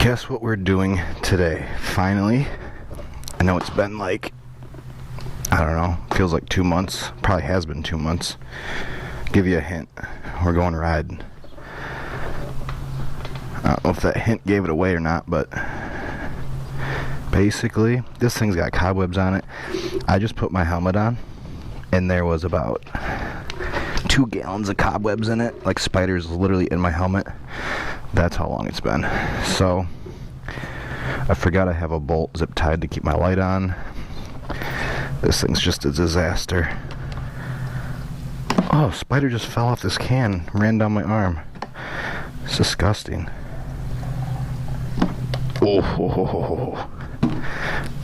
Guess what we're doing today? Finally, I know it's been like, I don't know, feels like 2 months. Probably has been 2 months. Give you a hint. We're going riding. I don't know if that hint gave it away or not, but basically, this thing's got cobwebs on it. I just put my helmet on, and there was about 2 gallons of cobwebs in it, like spiders literally in my helmet. That's how long it's been. So I forgot I have a bolt zip tied to keep my light on. This thing's just a disaster. Oh, spider just fell off this can, ran down my arm. It's disgusting. Oh,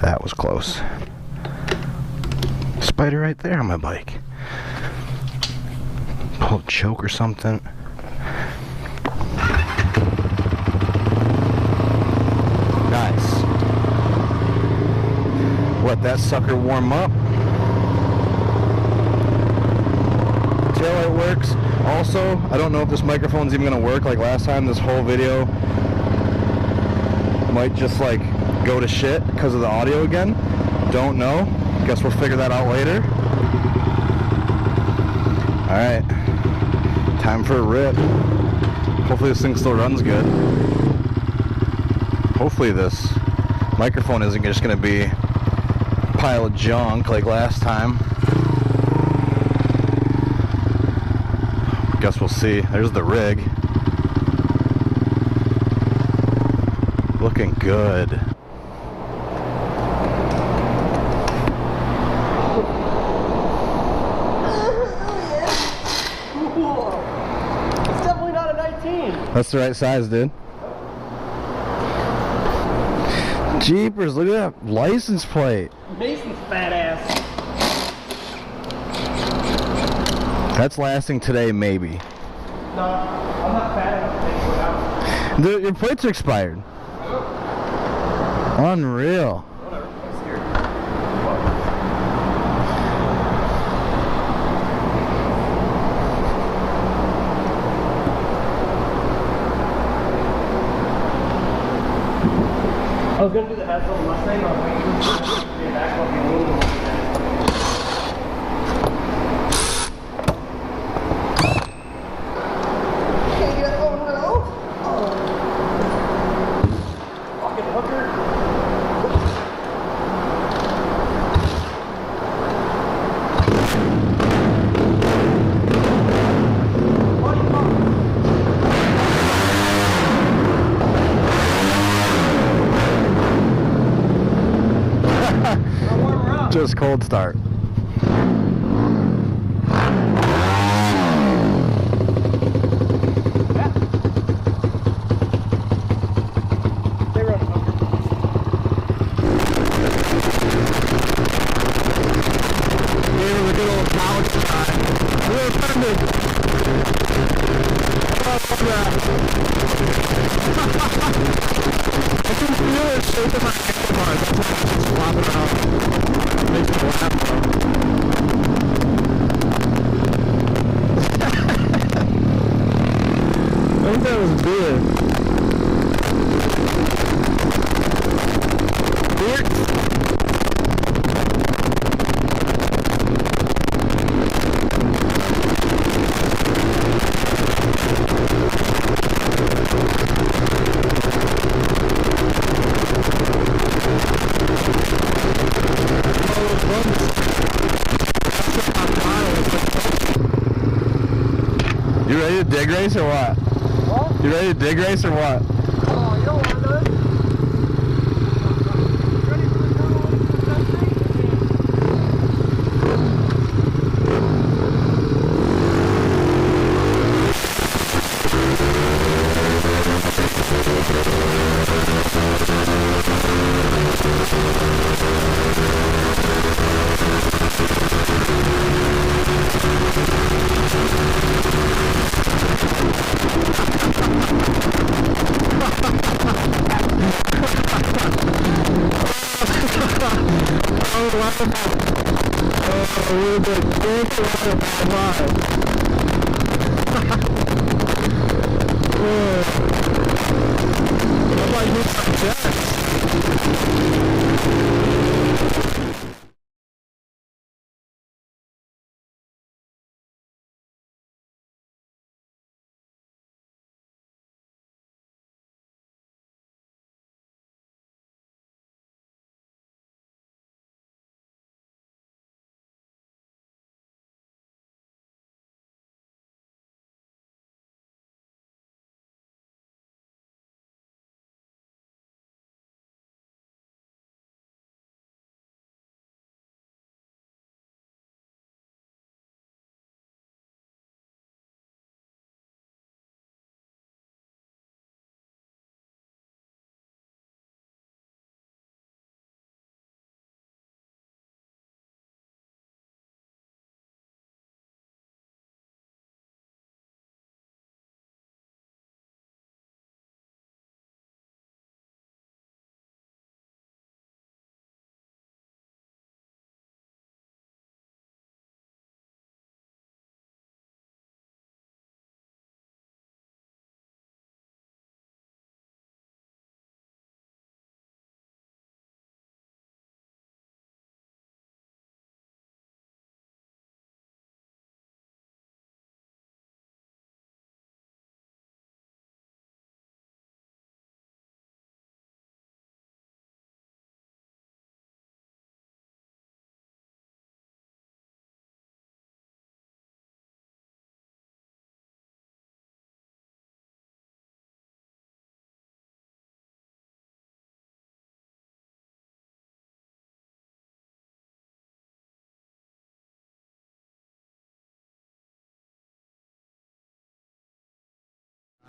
that was close. Spider right there on my bike. Pulled a choke or something. Nice. Let that sucker warm up. Taillight works. Also, I don't know if this microphone's even gonna work. Like last time, this whole video might just like go to shit because of the audio again. Don't know. Guess we'll figure that out later. Alright. Time for a rip. Hopefully this thing still runs good. Hopefully this microphone isn't just gonna be a pile of junk like last time. Guess we'll see. There's the rig. Looking good. It's definitely not a 19. That's the right size, dude. Jeepers, look at that license plate. Mason's fat ass. That's lasting today, maybe. No, I'm not fat enough to take it out. Dude, your plates are expired. Unreal. Whatever, I'm scared. I was gonna do the headphone on the Mustang, I was waiting for it to be back up and move. Can't get it going at all? Fucking hooker. Just cold start. I think that was good. You ready to dig race or what? What? You ready to dig race or what? Oh, you don't want to do it? Ready for the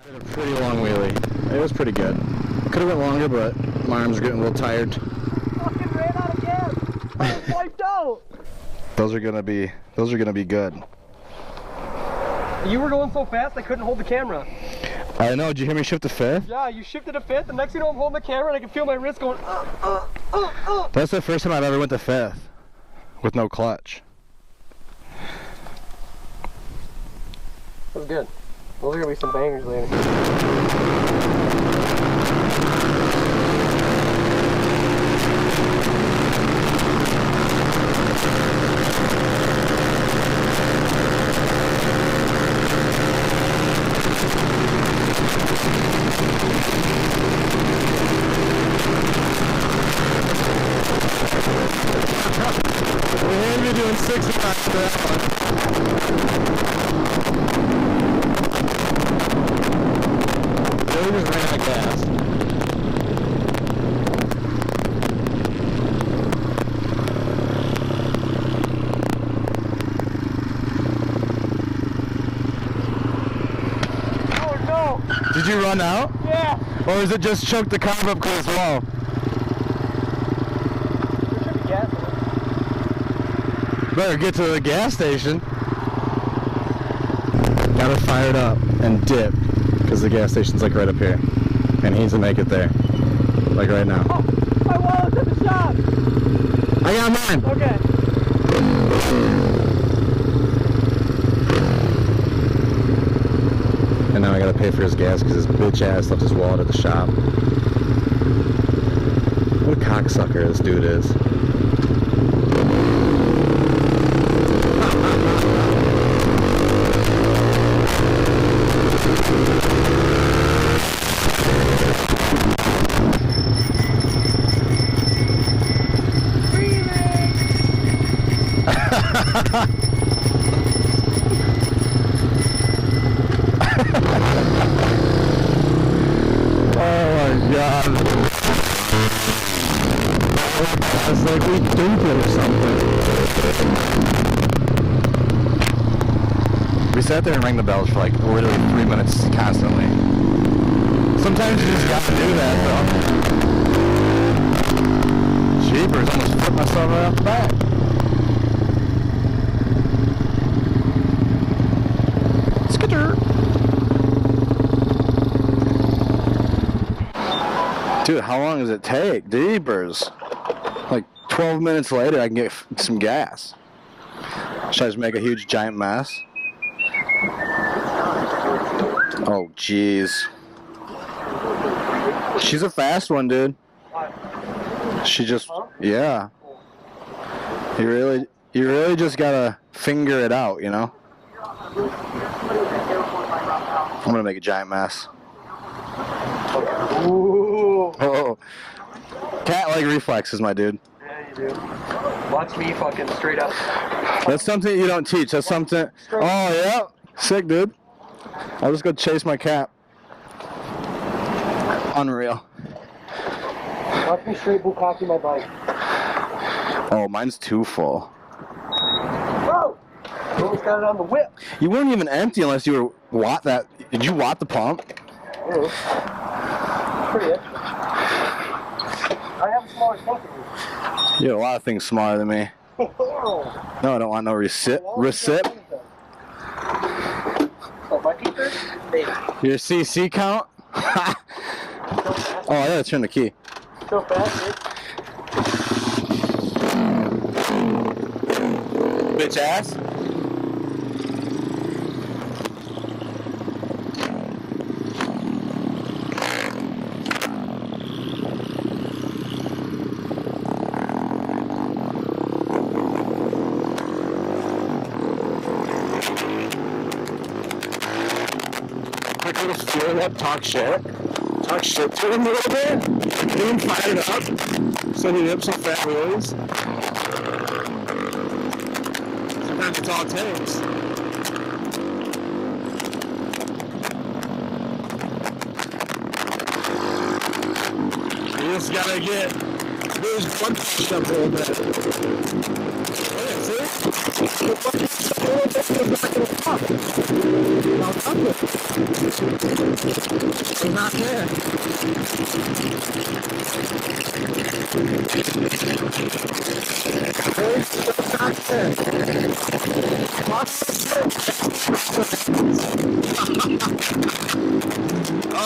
I did a pretty long wheelie. It was pretty good. Could have went longer, but my arms are getting a little tired. Fucking ran out of gas. I was wiped out. Those are gonna be good. You were going so fast I couldn't hold the camera. I know. Did you hear me shift to fifth? Yeah, you shifted to fifth. The next thing you know, I'm holding the camera and I can feel my wrist going. That's the first time I've ever went to fifth with no clutch. That was good. Those are gonna be some bangers later. We're going to be doing 6 miles per hour. We just ran out of gas. Oh no! Did you run out? Yeah! Or is it just choke the carb up because it's low? There should be gas in it. Better get to the gas station. Got it fired up and dip because the gas station's like right up here. And he needs to make it there. Like right now. Oh! My wallet's at the shop! I got mine! Okay. And now I gotta pay for his gas because his bitch ass left his wallet at the shop. What a cocksucker this dude is. God. It's like we duped it or something. We sat there and rang the bells for like literally 3 minutes constantly. Sometimes you just gotta do that though. Jeepers, almost flipped myself right off the back. Skitter. Dude, how long does it take? Jeepers. Like 12 minutes later, I can get some gas. Should I just make a huge giant mess? Oh, jeez. She's a fast one, dude. She just, yeah. You really just gotta finger it out, you know? I'm gonna make a giant mess. Ooh. Oh, cat-like reflexes, my dude. Yeah, you do. Watch me fucking straight up. That's something you don't teach. That's something. Oh yeah, sick, dude. I'll just go chase my cat. Unreal. Watch me straight bukkake my bike. Oh, mine's too full. Bro! You almost got it on the whip. You weren't even empty unless you were watt that. Did you watt the pump? Ooh. Pretty extra. I have a smaller tank than you. You have a lot of things smaller than me. No, I don't want no recip. Oh, my teacher? Your CC count? Oh, I gotta turn the key. So fast, dude. Bitch ass. Quick little fuel up, talk shit to him a little bit, get him fired up, send him up some fat wheelies. Sometimes it's all it takes. You just gotta get those butt up a little bit. Yeah, see? He's not there.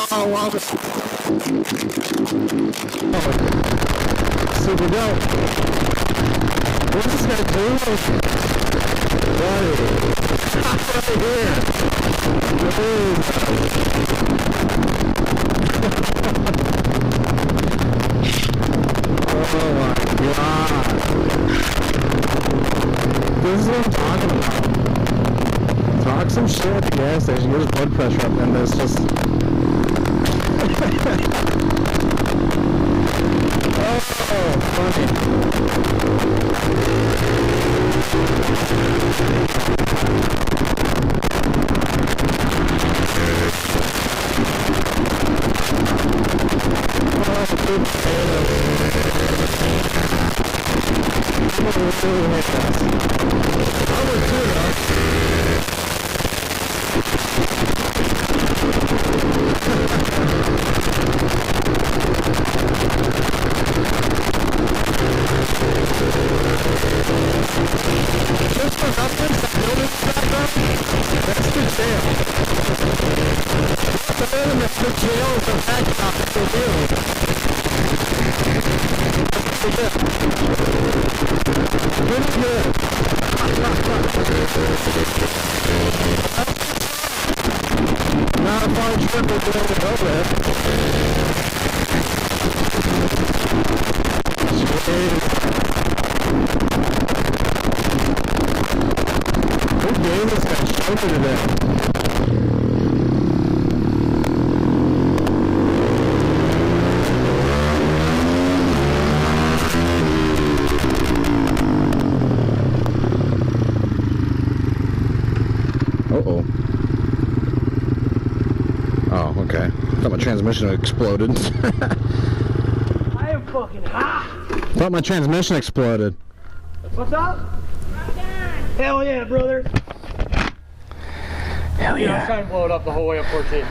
Oh, wow. Super dope. What's this guy doing? Right here. Oh my god. This is what I'm talking about. Talk some shit at the gas station, get his blood pressure up, and there's just... Oh, funny. Not a far trip we're going to go with. Who gave us that shoulder today? Uh-oh. Oh, okay. I thought my transmission exploded. I am fucking hot. Thought my transmission exploded. What's up? Hell yeah, brother. Hell Yeah, I'm trying to blow it up the whole way up 14.